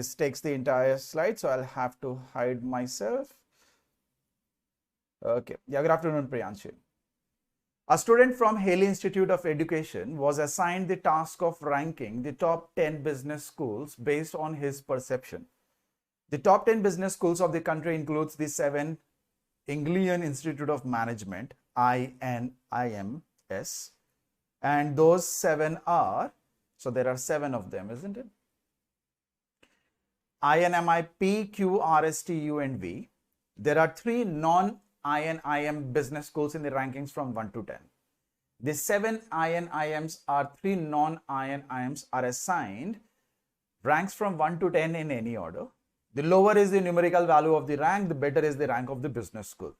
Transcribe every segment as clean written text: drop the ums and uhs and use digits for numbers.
This takes the entire slide, so I'll have to hide myself. Okay. Yeah, good afternoon, Priyanshu. A student from Haley Institute of Education was assigned the task of ranking the top 10 business schools based on his perception. The top 10 business schools of the country includes the 7 Indian Institute of Management, INIMS, and those 7 are, so there are 7 of them, isn't it? INMI, PQRSTU, and V. There are 3 non-INIM business schools in the rankings from 1 to 10. The 7 INIMs are 3 non-INIMs are assigned ranks from 1 to 10 in any order. The lower is the numerical value of the rank, the better is the rank of the business school.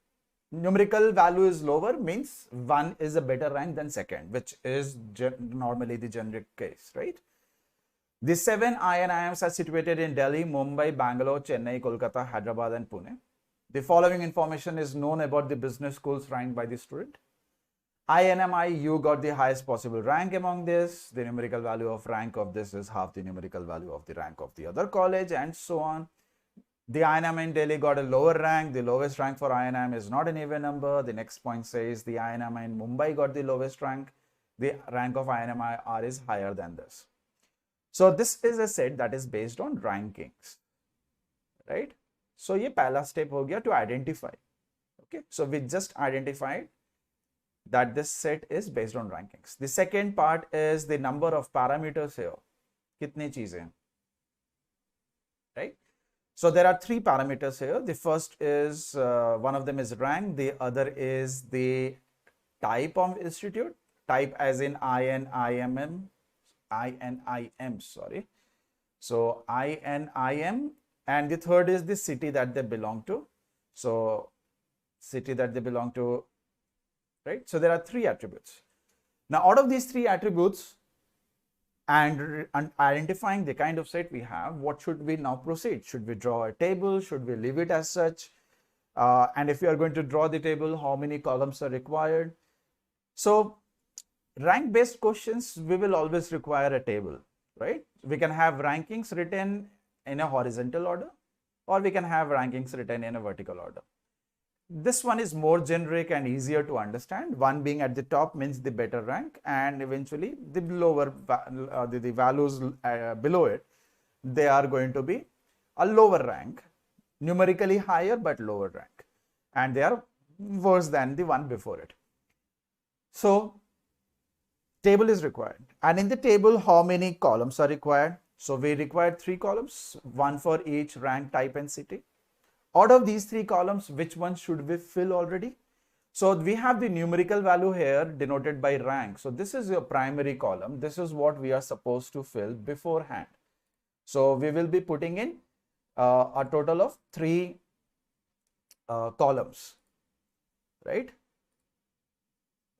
Numerical value is lower means 1 is a better rank than second, which is normally the generic case, right? The 7 INIMs are situated in Delhi, Mumbai, Bangalore, Chennai, Kolkata, Hyderabad, and Pune. The following information is known about the business schools ranked by the student. INMI, you got the highest possible rank among this. The numerical value of rank of this is half the numerical value of the rank of the other college, and so on. The INM in Delhi got a lower rank. The lowest rank for INM is not an even number. The next point says the INM in Mumbai got the lowest rank. The rank of INMI is higher than this. So this is a set that is based on rankings, right? So ये पहला step हो गया to identify. Okay, so we just identified that this set is based on rankings. The second part is the number of parameters here. कितनी चीजें, right? So there are 3 parameters here. The first is one of them is rank. The other is the type of institute, type as in INIM, sorry. So INIM, and the third is the city that they belong to. So city that they belong to, right? So there are 3 attributes. Now out of these 3 attributes and identifying the kind of set we have, what should we now proceed? Should we draw a table? Should we leave it as such? And if we are going to draw the table, how many columns are required? So rank based questions, we will always require a table, right? We can have rankings written in a horizontal order, or we can have rankings written in a vertical order. This one is more generic and easier to understand. 1 being at the top means the better rank, and eventually the lower the values below it, they are going to be a lower rank, numerically higher but lower rank, and they are worse than the one before it. So table is required, and in the table how many columns are required? So we required 3 columns, 1 for each rank, type, and city. Out of these 3 columns, which one should we fill already? So we have the numerical value here denoted by rank. So this is your primary column. This is what we are supposed to fill beforehand. So we will be putting in a total of 3 columns, right?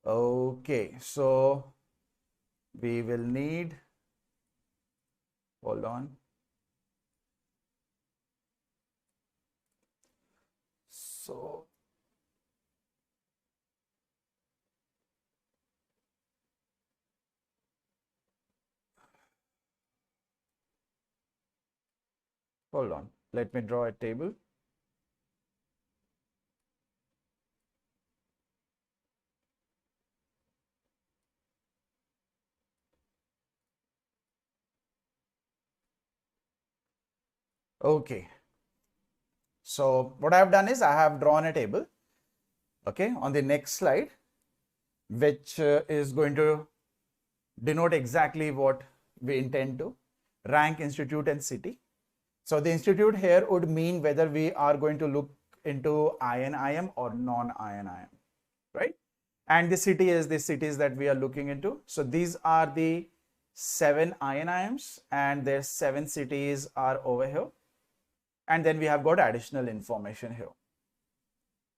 Okay, so we will need, hold on. So hold on, let me draw a table. Okay. So what I have done is I have drawn a table, okay, on the next slide, which is going to denote exactly what we intend to: rank, institute, and city. So the institute here would mean whether we are going to look into INIM or non-INIM, right? And the city is the cities that we are looking into. So these are the 7 INIMs, and their 7 cities are over here. And then we have got additional information here,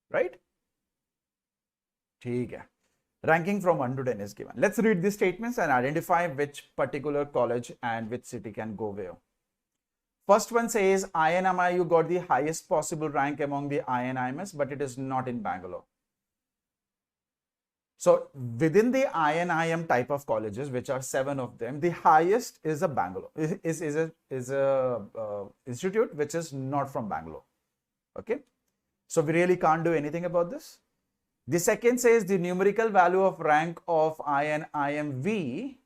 right? ठीक है. Ranking from 1 to 10 is given. Let's read the statements and identify which particular college and which city can go where. First one says INMI, you got the highest possible rank among the INIMs, but it is not in Bangalore. So within the IM type of colleges, which are 7 of them, the highest is a Bangalore, is a institute which is not from Bangalore. Okay, so we really can't do anything about this. The second says the numerical value of rank of IMV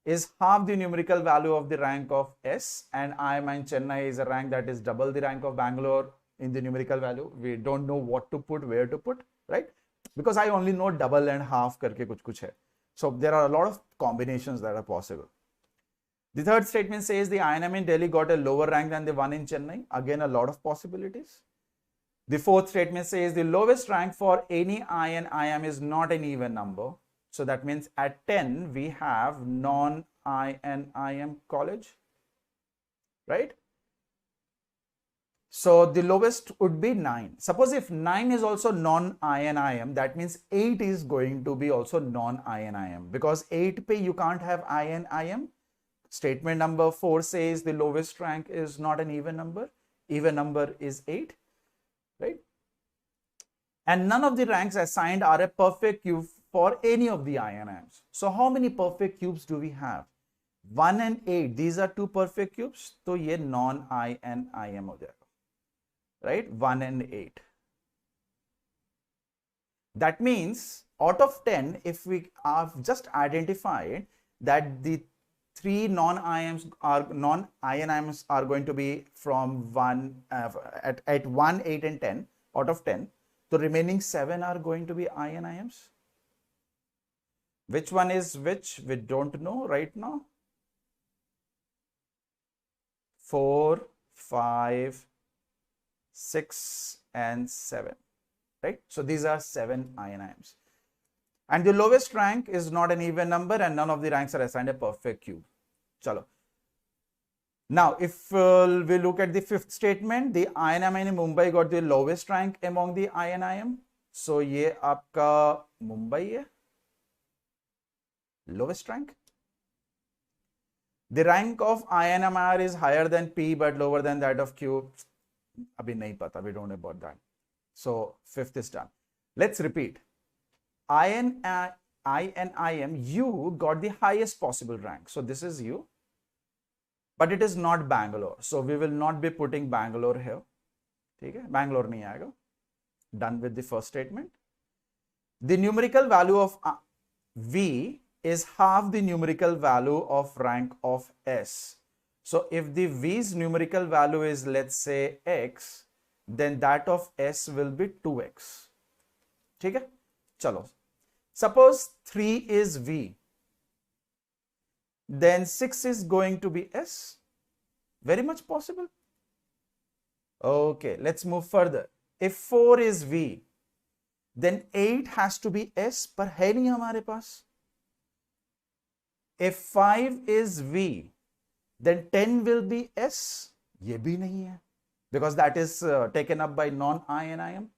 is half the numerical value of the rank of S, and IIM Chennai is a rank that is double the rank of Bangalore in the numerical value. We don't know what to put, where to put, right? Because I only know double and half karke kuch hai. So there are a lot of combinations that are possible. The third statement says the IIM in Delhi got a lower rank than the one in Chennai. Again, a lot of possibilities. The fourth statement says the lowest rank for any IIM is not an even number. So that means at 10, we have non-IIM college, right? So the lowest would be 9. Suppose if 9 is also non-IIM, that means 8 is going to be also non-IIM, because 8 pe you can't have IIM. Statement number 4 says the lowest rank is not an even number. Even number is 8, right? And none of the ranks assigned are a perfect cube for any of the IIMs. So how many perfect cubes do we have? 1 and 8. These are 2 perfect cubes. So ye non-IIM ho jayega, right? 1 and 8. That means out of 10, if we have just identified that the 3 non-IIMs are going to be from 1 at 1, 8 and 10 out of 10. The remaining 7 are going to be IIMs. Which one is which? We don't know right now. 4, 5, 6 and 7, right? So these are 7 IIMs. And the lowest rank is not an even number, and none of the ranks are assigned a perfect cube. Chalo. Now, if we look at the fifth statement, the IIM in Mumbai got the lowest rank among the IIM. So ye aapka Mumbai hai. Lowest rank. The rank of INMR is higher than P but lower than that of Q. Abhi nahi pata, we don't know about that. So fifth is done. Let's repeat. INIM, U got the highest possible rank. So this is U, but it is not Bangalore. So we will not be putting Bangalore here. Okay? Bangalore nahi aayega. Done with the first statement. The numerical value of V is half the numerical value of rank of S. So if the V's numerical value is, let's say, X, then that of S will be 2X. Okay? Chalo. Suppose 3 is V, then 6 is going to be S. Very much possible. Okay, let's move further. If 4 is V, then 8 has to be S, पर है नहीं हमारे पास. If 5 is V, then 10 will be S. ये भी नहीं है, because that is taken up by non-INIM.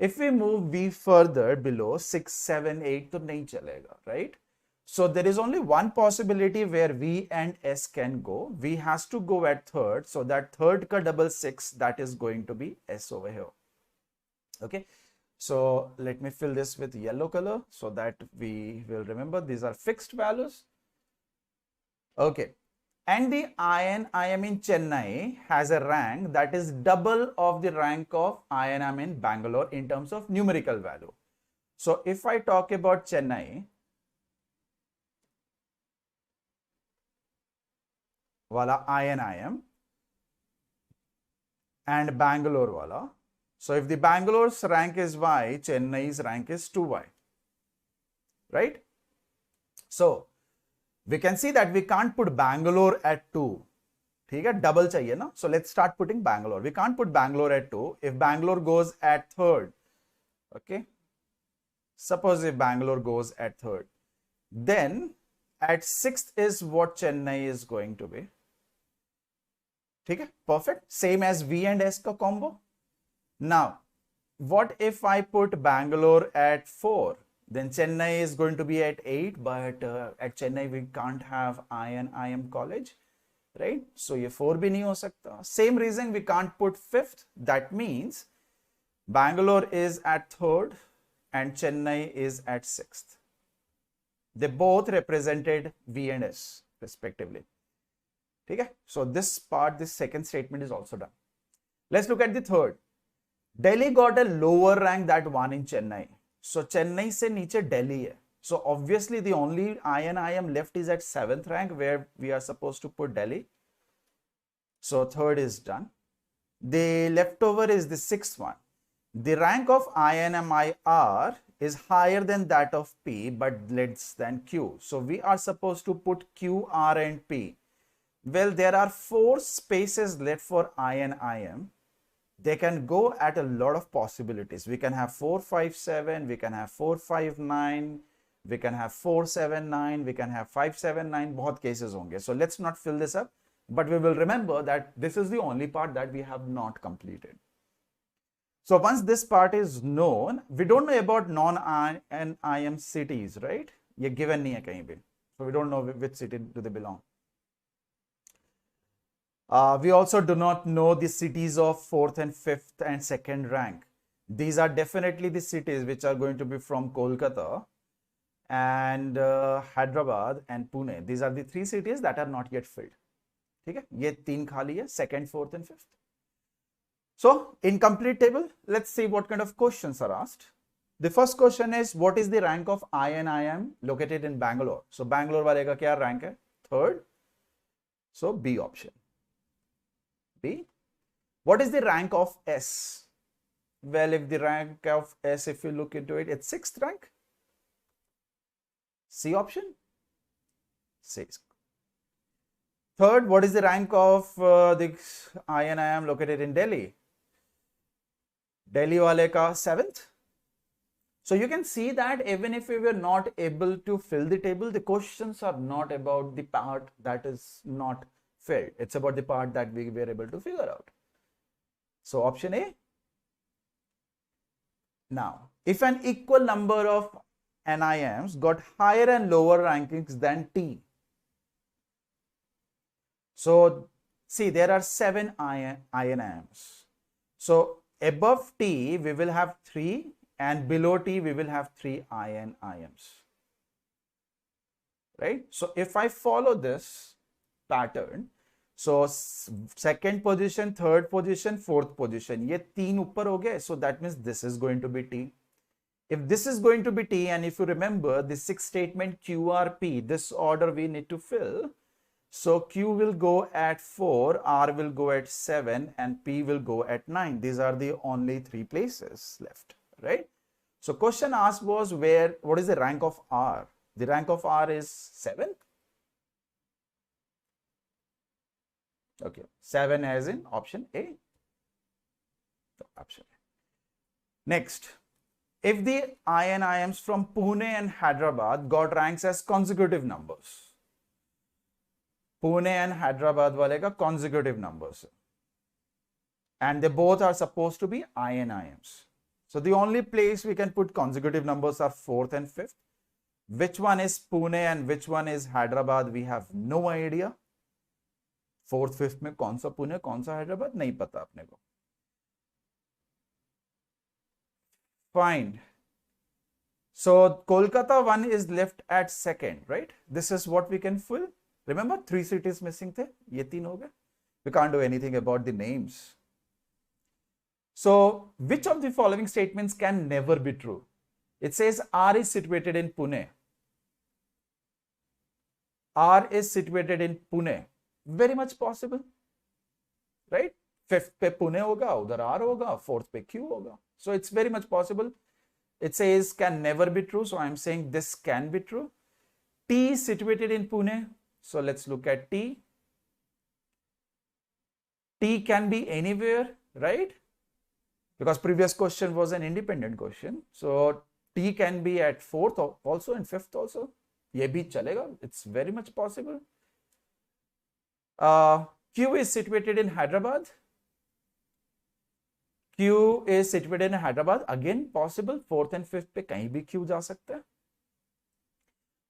If we move V further below 6, 7, 8, तो नहीं चलेगा, right? So there is only one possibility where V and S can go. V has to go at third, so that third ka double 6, that is going to be S over here. Okay, so let me fill this with yellow color so that we will remember these are fixed values. Okay, and the IIM in Chennai has a rank that is double of the rank of IIM in Bangalore in terms of numerical value. So if I talk about Chennai, wala IIM and Bangalore wala. So if the Bangalore's rank is Y, Chennai's rank is 2Y, right? So we can see that we can't put Bangalore at 2. ठीक है, double चाहिए ना? So let's start putting Bangalore. We can't put Bangalore at 2. If Bangalore goes at third, okay? Suppose if Bangalore goes at third, then at sixth is what Chennai is going to be. ठीक है, perfect. Same as V and S का combo. Now, what if I put Bangalore at 4? Then Chennai is going to be at 8, but at Chennai we can't have IIM college, right? So ये 4 भी नहीं हो सकता. Same reason we can't put 5th. That means Bangalore is at 3rd, and Chennai is at 6th. They both represented V and S respectively. Okay? So this part, this second statement is also done. Let's look at the third. Delhi got a lower rank that one in Chennai. So Chennai se niche Delhi hai. So obviously the only I and IM left is at 7th rank where we are supposed to put Delhi. So third is done. The leftover is the 6th one. The rank of I and MIR is higher than that of P but less than Q. So we are supposed to put Q, R and P. Well, there are 4 spaces left for I and IM. They can go at a lot of possibilities. We can have 4, 5, 7, we can have 4, 5, 9, we can have 4, 7, 9, we can have 5, 7, 9, बहुत cases होंगे. So let's not fill this up, but we will remember that this is the only part that we have not completed. So once this part is known, we don't know about non-I and IM cities, right? ये given नहीं है कहीं भी. So we don't know which city do they belong. We also do not know the cities of 4th and 5th and 2nd rank. These are definitely the cities which are going to be from Kolkata and Hyderabad and Pune. These are the 3 cities that are not yet filled. Okay? ये 3 खाली है, 2nd, 4th and 5th. So in complete table, let's see what kind of questions are asked. The first question is, what is the rank of I and IM located in Bangalore? So Bangalore वाले का क्या rank है? 3rd. So B option. B. What is the rank of S? Well, if the rank of S, if you look into it, it's 6th rank. C option. C. Third, what is the rank of the I and IM located in Delhi? Delhi wale ka 7th. So you can see that even if we were not able to fill the table, the questions are not about the part that is not filled. It's about the part that we were able to figure out. So option A. Now, if an equal number of NIMs got higher and lower rankings than T. So see, there are 7 INIMs. So above T, we will have 3 and below T, we will have 3 INIMs. Right? So if I follow this pattern, so 2nd position, 3rd position, 4th position, ये 3 ऊपर हो गए, so that means this is going to be T. If this is going to be T, and if you remember the 6th statement QRP, this order we need to fill. So Q will go at 4, R will go at 7, and P will go at 9. These are the only 3 places left, right? So question asked was what is the rank of R? The rank of R is 7. Okay, 7 as in option A. Option A. Next, if the INIMs from Pune and Hyderabad got ranks as consecutive numbers, Pune and Hyderabad wale ka consecutive numbers, and they both are supposed to be INIMs. So the only place we can put consecutive numbers are 4th and 5th. Which one is Pune and which one is Hyderabad? We have no idea. 4th, 5th में कौन सा पुणे कौन सा हैदराबाद नहीं पता अपने को. Fine. So Kolkata one is left at 2nd, right? This is what we can fill. Remember 3 cities missing the. ये 3 हो गए. We can't do anything about the names. So which of the following statements can never be true? It says R is situated in Pune. R is situated in Pune. Very much possible, right? 5th पे Pune होगा, उधर R होगा, 4th पे Q होगा. So it's very much possible. It says can never be true. So I'm saying this can be true. T is situated in Pune. So let's look at T. T can be anywhere, right? Because previous question was an independent question. So T can be at 4th also and 5th also. ये भी चलेगा. It's very much possible. Q is situated in Hyderabad. Q is situated in Hyderabad. Again, possible. 4th and 5th पे कहीं भी Q जा सकता है.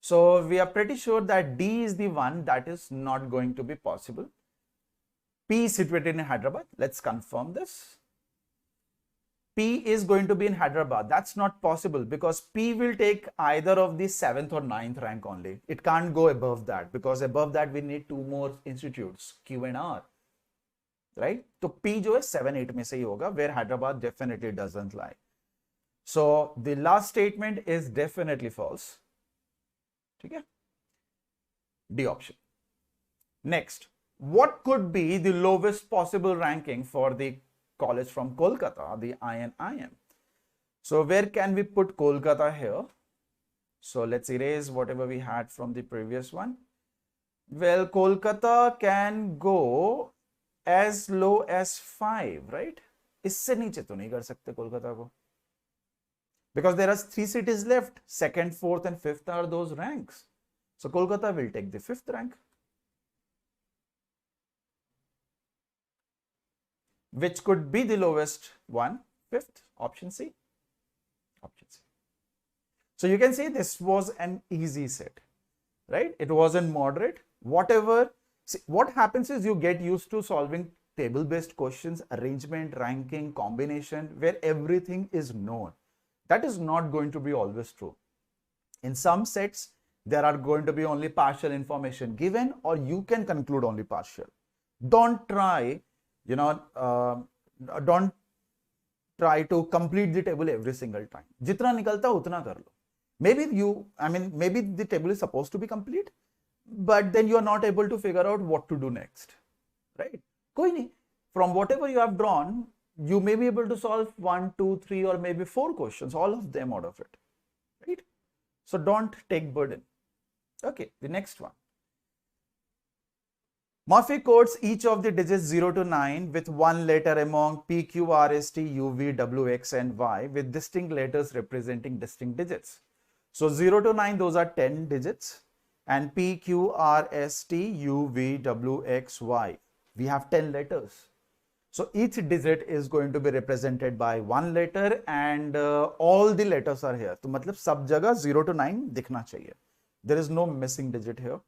So we are pretty sure that D is the one that is not going to be possible. P is situated in Hyderabad. Let's confirm this. P is going to be in Hyderabad. That's not possible because P will take either of the 7th or 9th rank only. It can't go above that because above that we need 2 more institutes, Q and R, right? So P जो है 7-8 में से ही होगा, where Hyderabad definitely doesn't lie. So the last statement is definitely false. ठीक है? D option. Next, what could be the lowest possible ranking for the college from Kolkata, the INIM? So where can we put Kolkata here? So let's erase whatever we had from the previous one. Well, Kolkata can go as low as 5, right? इससे नीचे तो नहीं कर सकते कोलकाता को, because there are 3 cities left. 2nd, 4th and 5th are those ranks. So Kolkata will take the 5th rank. Which could be the lowest one? 5th, option C. Option C. So you can see this was an easy set, right? It wasn't moderate. Whatever, see, what happens is you get used to solving table-based questions, arrangement, ranking, combination, where everything is known. That is not going to be always true. In some sets, there are going to be only partial information given, or you can conclude only partial. Don't try, don't try to complete the table every single time. Jitna nikalta utna kar lo. Maybe the table is supposed to be complete, but then you are not able to figure out what to do next, right? Koi nahi. From whatever you have drawn, you may be able to solve 1, 2, 3, or maybe 4 questions, all of them out of it, right? So don't take burden. Okay, the next one. Morphic codes each of the digits 0 to 9 with one letter among P, Q, R, S, T, U, V, W, X and Y with distinct letters representing distinct digits. So 0 to 9, those are 10 digits, and P, Q, R, S, T, U, V, W, X, Y. We have 10 letters. So each digit is going to be represented by one letter, and all the letters are here. तो मतलब सब जगह 0 to 9 दिखना चाहिए. There is no missing digit here.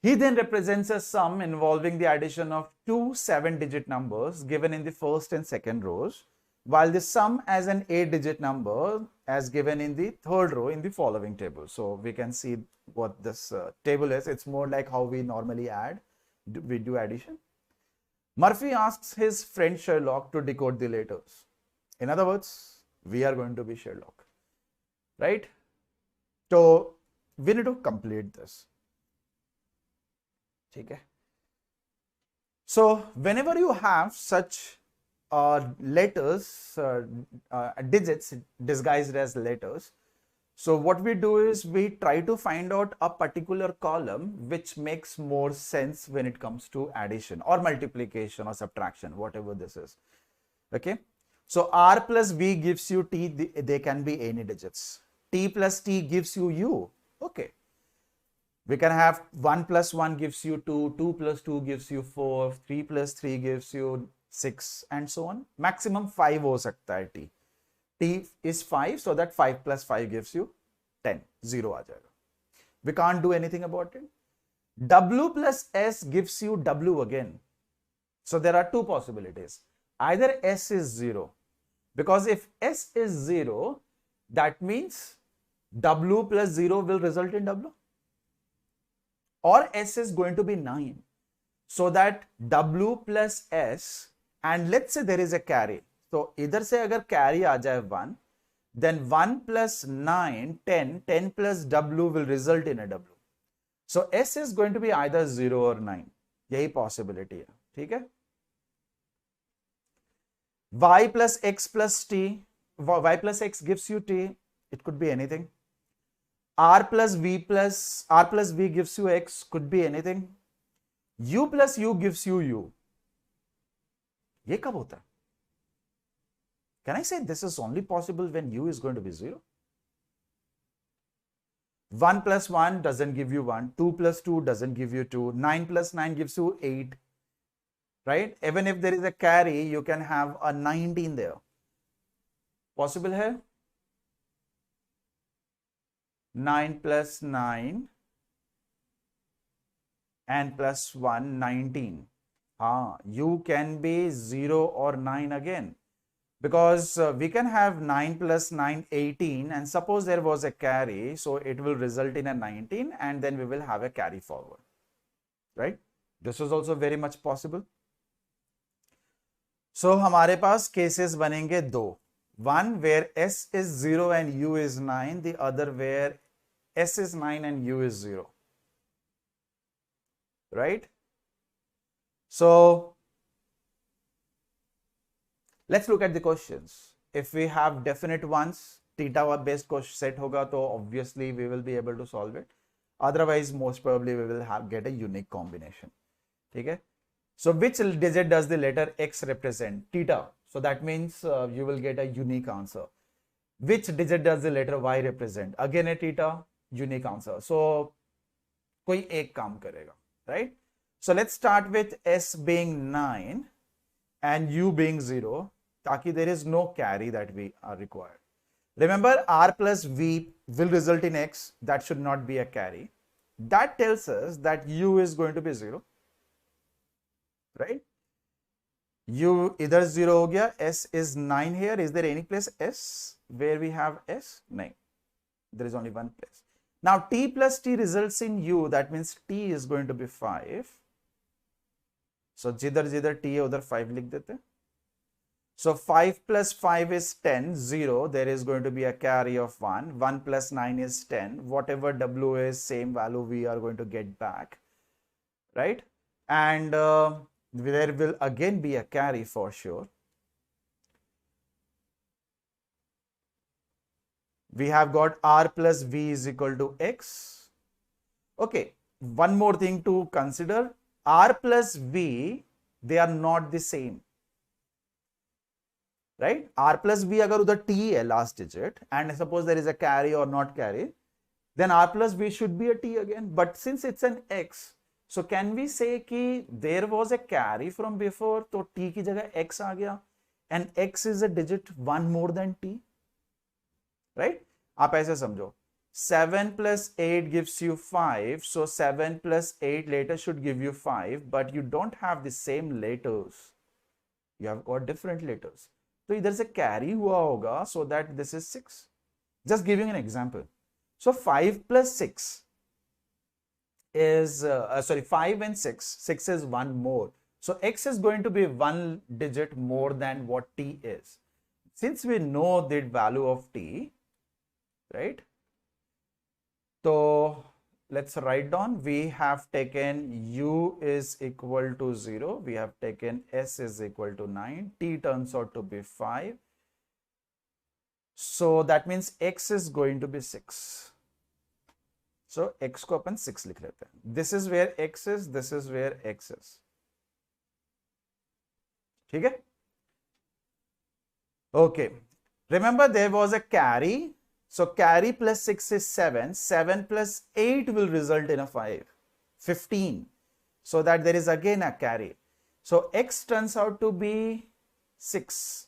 He then represents a sum involving the addition of 2 7-digit numbers given in the first and second rows, while the sum as an 8-digit number as given in the third row in the following table. So we can see what this table is. It's more like how we normally add. We do addition. Murphy asks his friend Sherlock to decode the letters. In other words, we are going to be Sherlock, right? So we need to complete this. Okay. So whenever you have such letters, digits disguised as letters, so what we do is we try to find out a particular column which makes more sense when it comes to addition or multiplication or subtraction, whatever this is. Okay. So R plus V gives you T, they can be any digits. T plus T gives you U. Okay. We can have 1 plus 1 gives you 2, 2 plus 2 gives you 4, 3 plus 3 gives you 6 and so on. Maximum 5 हो सकता है T. T is 5, so that 5 plus 5 gives you 10. 0 आ जाएगा. We can't do anything about it. W plus S gives you W again. So there are 2 possibilities. Either S is 0, because if S is 0, that means W plus 0 will result in W. Or S is going to be 9. So that W plus S, and let's say there is a carry. So इधर से अगर carry आ जाए 1, then 1 plus 9, 10, 10 plus W will result in a W. So S is going to be either 0 or 9. यही possibility है. ठीक है? Y plus X plus T, Y plus X gives you T. It could be anything. R plus V gives you X, could be anything. U plus U gives you U. ये कब होता है? Can I say this is only possible when U is going to be 0? 1 plus 1 doesn't give you 1. 2 plus 2 doesn't give you 2. 9 plus 9 gives you 8. Right? Even if there is a carry, you can have a 19 there. Possible here? 9 plus 9 and plus 1, 19. You can be 0 or 9 again. because we can have 9 plus 9, 18, and suppose there was a carry, so it will result in a 19, and then we will have a carry forward, right? This is also very much possible. So हमारे पास cases बनेंगे दो. One where S is 0 and U is 9, the other where S is 9 and U is 0, right? So let's look at the questions. If we have definite ones, theta based question set hoga, so obviously we will be able to solve it. Otherwise, most probably we will get a unique combination. Okay? So which digit does the letter X represent? Theta. So that means you will get a unique answer. Which digit does the letter Y represent? Again a theta, unique answer. So koi ek kaam karega, right? So let's start with S being 9 and U being 0, taki there is no carry that we are required. Remember, R plus V will result in X. That should not be a carry. That tells us that U is going to be 0, right? U either 0 ho gaya, S is 9 here. Is there any place S where we have S? No. There is only one place. Now T plus T results in U. That means T is going to be 5. So jidhar T hai udhar 5 likh dete. So 5 plus 5 is 10, 0. There is going to be a carry of 1. 1 plus 9 is 10. Whatever W is, same value we are going to get back, right? And there will again be a carry for sure. We have got R plus V is equal to X. Okay, one more thing to consider. R plus V, they are not the same, right? R plus V agar udhar T hai last digit, and suppose there is a carry or not carry, then R plus V should be a T again. But since it's an X, so can we say ki there was a carry from before, so T ki jagah X aa gaya, and X is a digit one more than T, right? आप ऐसे समझो, 7 plus 8 gives you 5, so 7 plus 8 later should give you 5, but you don't have the same letters. You have got different letters. So इधर से carry हुआ होगा, so that this is 6. Just giving an example. So 5 plus 6 is, 5 and 6. 6 is one more. So X is going to be one digit more than what T is. Since we know the value of T, right? So let's write down. We have taken U is equal to 0. We have taken S is equal to 9. T turns out to be 5. So that means X is going to be 6. So X को अपन 6 लिख लेते हैं. This is where X is. This is where X is. ठीक है? Okay. Remember there was a carry. So carry plus 6 is 7. 7 plus 8 will result in a 5. 15. So that there is again a carry. So X turns out to be 6.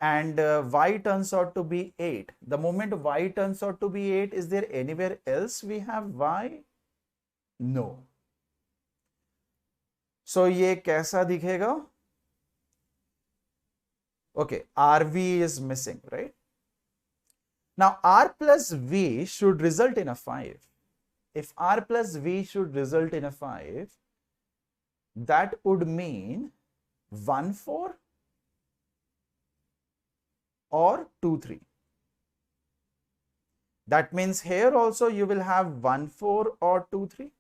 And Y turns out to be 8. The moment Y turns out to be 8, is there anywhere else we have Y? No. So ये कैसा दिखेगा? Okay, RV is missing, right? Now, R plus V should result in a 5. If R plus V should result in a 5, that would mean 1, 4 or 2, 3. That means here also you will have 1, 4 or 2, 3,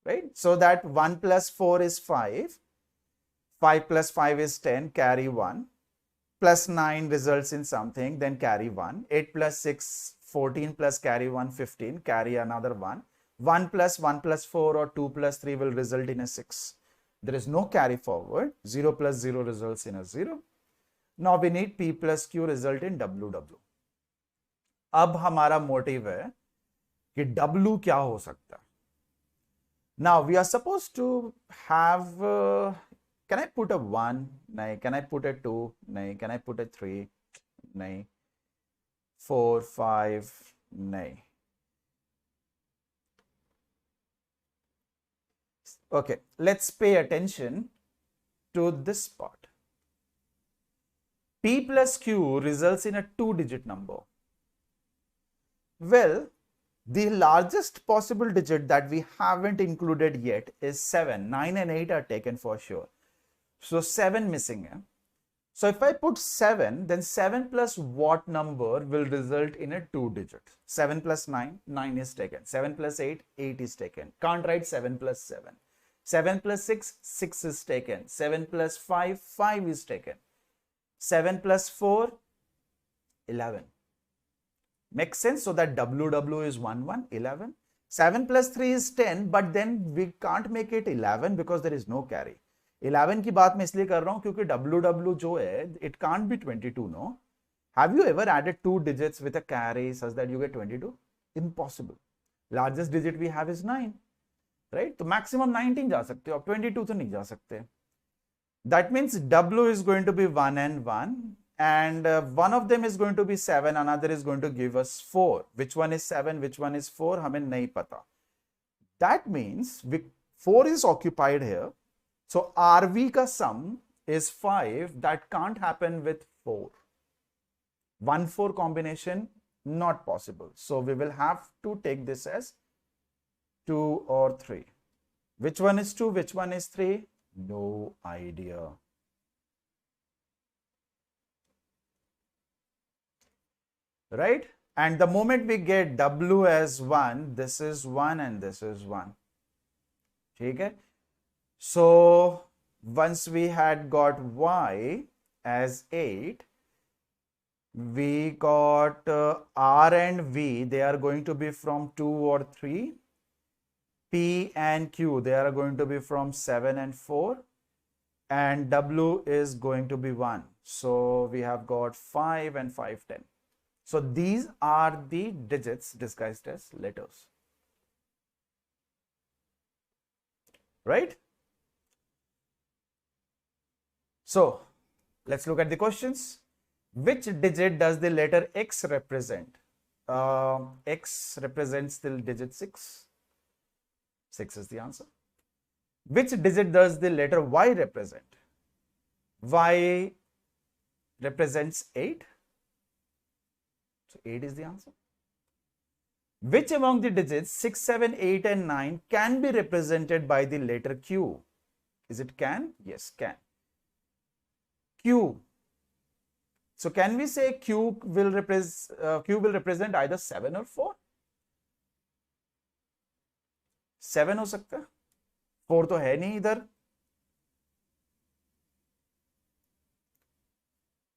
right? So that 1 plus 4 is 5. 5 plus 5 is 10, carry 1. Plus 9 results in something, then carry 1. 8 plus 6, 14 plus carry 1, 15, carry another 1. 1 plus 4 or 2 plus 3 will result in a 6. There is no carry forward. 0 plus 0 results in a 0. Now we need P plus Q result in WW. अब हमारा motive है कि W क्या हो सकता है. Now we are supposed to have can I put a 1? No. Can I put a 2? No. Can I put a 3? No. 4, 5? No. Okay, let's pay attention to this part. P plus Q results in a 2-digit number. Well, the largest possible digit that we haven't included yet is 7. 9 and 8 are taken for sure. So 7 missing. So if I put 7, then 7 plus what number will result in a 2-digit? 7 plus 9, 9 is taken. 7 plus 8, 8 is taken. Can't write 7 plus 7. 7 plus 6, 6 is taken. 7 plus 5, 5 is taken. 7 plus 4, 11. Makes sense? So that WW is 1, 1, 11. 7 plus 3 is 10, but then we can't make it 11 because there is no carry. 11 की बात मैं इसलिए कर रहा हूं क्योंकि WW जो है, it can't be 22, no? Have you ever added 2 digits with a carry such that you get 22? Impossible. Largest digit we have is 9, right? तो maximum 19 जा सकते हो, 22 तो नहीं जा सकते. That means W is going to be 1 and 1, and one of them is going to be 7, another is going to give us 4. Which one is 7, which one is 4? हमें नहीं पता. That means 4 is occupied here. So RV ka sum is 5. That can't happen with 4. 1-4 combination, not possible. So we will have to take this as 2 or 3. Which one is 2? Which one is 3? No idea. Right? And the moment we get W as 1, this is 1 and this is 1. Okay? So once we had got Y as 8, we got R and V, they are going to be from 2 or 3. P and Q, they are going to be from 7 and 4. And W is going to be 1. So we have got 5 and 5, 10. So these are the digits disguised as letters. Right? So let's look at the questions. Which digit does the letter X represent? X represents the digit 6. 6 is the answer. Which digit does the letter Y represent? Y represents 8. So 8 is the answer. Which among the digits 6, 7, 8 and 9 can be represented by the letter Q? Is it can? Yes, can. Q. So can we say Q will represent either 7 or 4? 7 हो सकता है, 4 तो है नहीं इधर,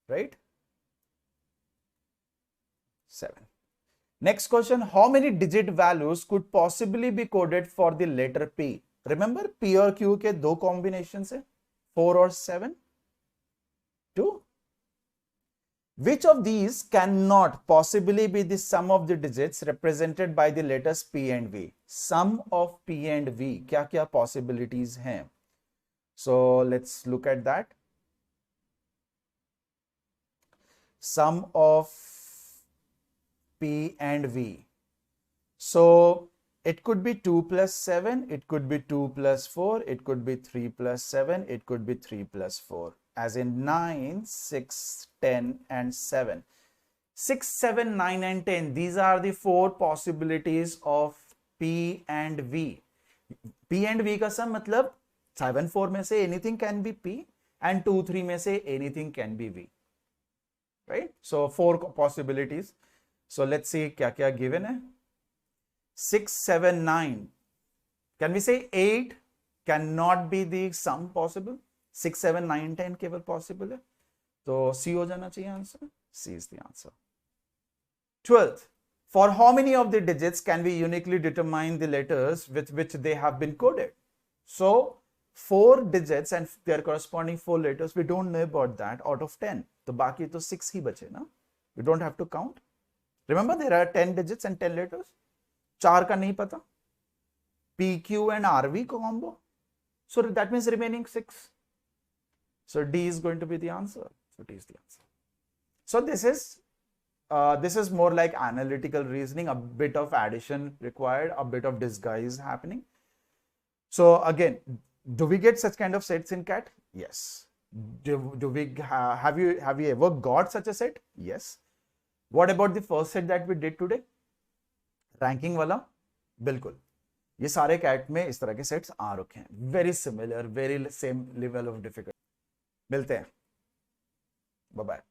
right? 7. Next question, how many digit values could possibly be coded for the letter P? Remember P और Q के दो combinations है, 4 और 7. 2. Which of these cannot possibly be the sum of the digits represented by the letters P and V? Sum of P and V, क्या possibilities हैं? So let's look at that. Sum of P and V. So it could be 2 plus 7, it could be 2 plus 4, it could be 3 plus 7, it could be 3 plus 4. As in 9, 6, 10 and 7. 6, 7, 9 and 10. These are the 4 possibilities of P and V. P and V का sum मतलब 7, 4 में से anything can be P and 2, 3 में से anything can be V. Right? So 4 possibilities. So let's see क्या given है. 6, 7, 9. Can we say 8 cannot be the sum possible? 6, 7, 9, 10 केवल possible है. तो C हो जाना चाहिए answer. C is the answer. 12th. For how many of the digits can we uniquely determine the letters with which they have been coded? So 4 digits and their corresponding 4 letters, we don't know about that out of 10. तो बाकी तो 6 ही बचे ना. We don't have to count. Remember there are 10 digits and 10 letters. 4 का नहीं पता. P, Q and RV combo. So that means remaining 6. So D is going to be the answer. So D is the answer. So this is more like analytical reasoning, a bit of addition required, a bit of disguise happening. So again, do we get such kind of sets in CAT? Yes. Do we have you ever got such a set? Yes. What about the first set that we did today? Ranking वाला? बिल्कुल, ये सारे cat में इस तरह के sets आ रखे हैं, very similar, very same level of difficulty. मिलते हैं, बाय बाय।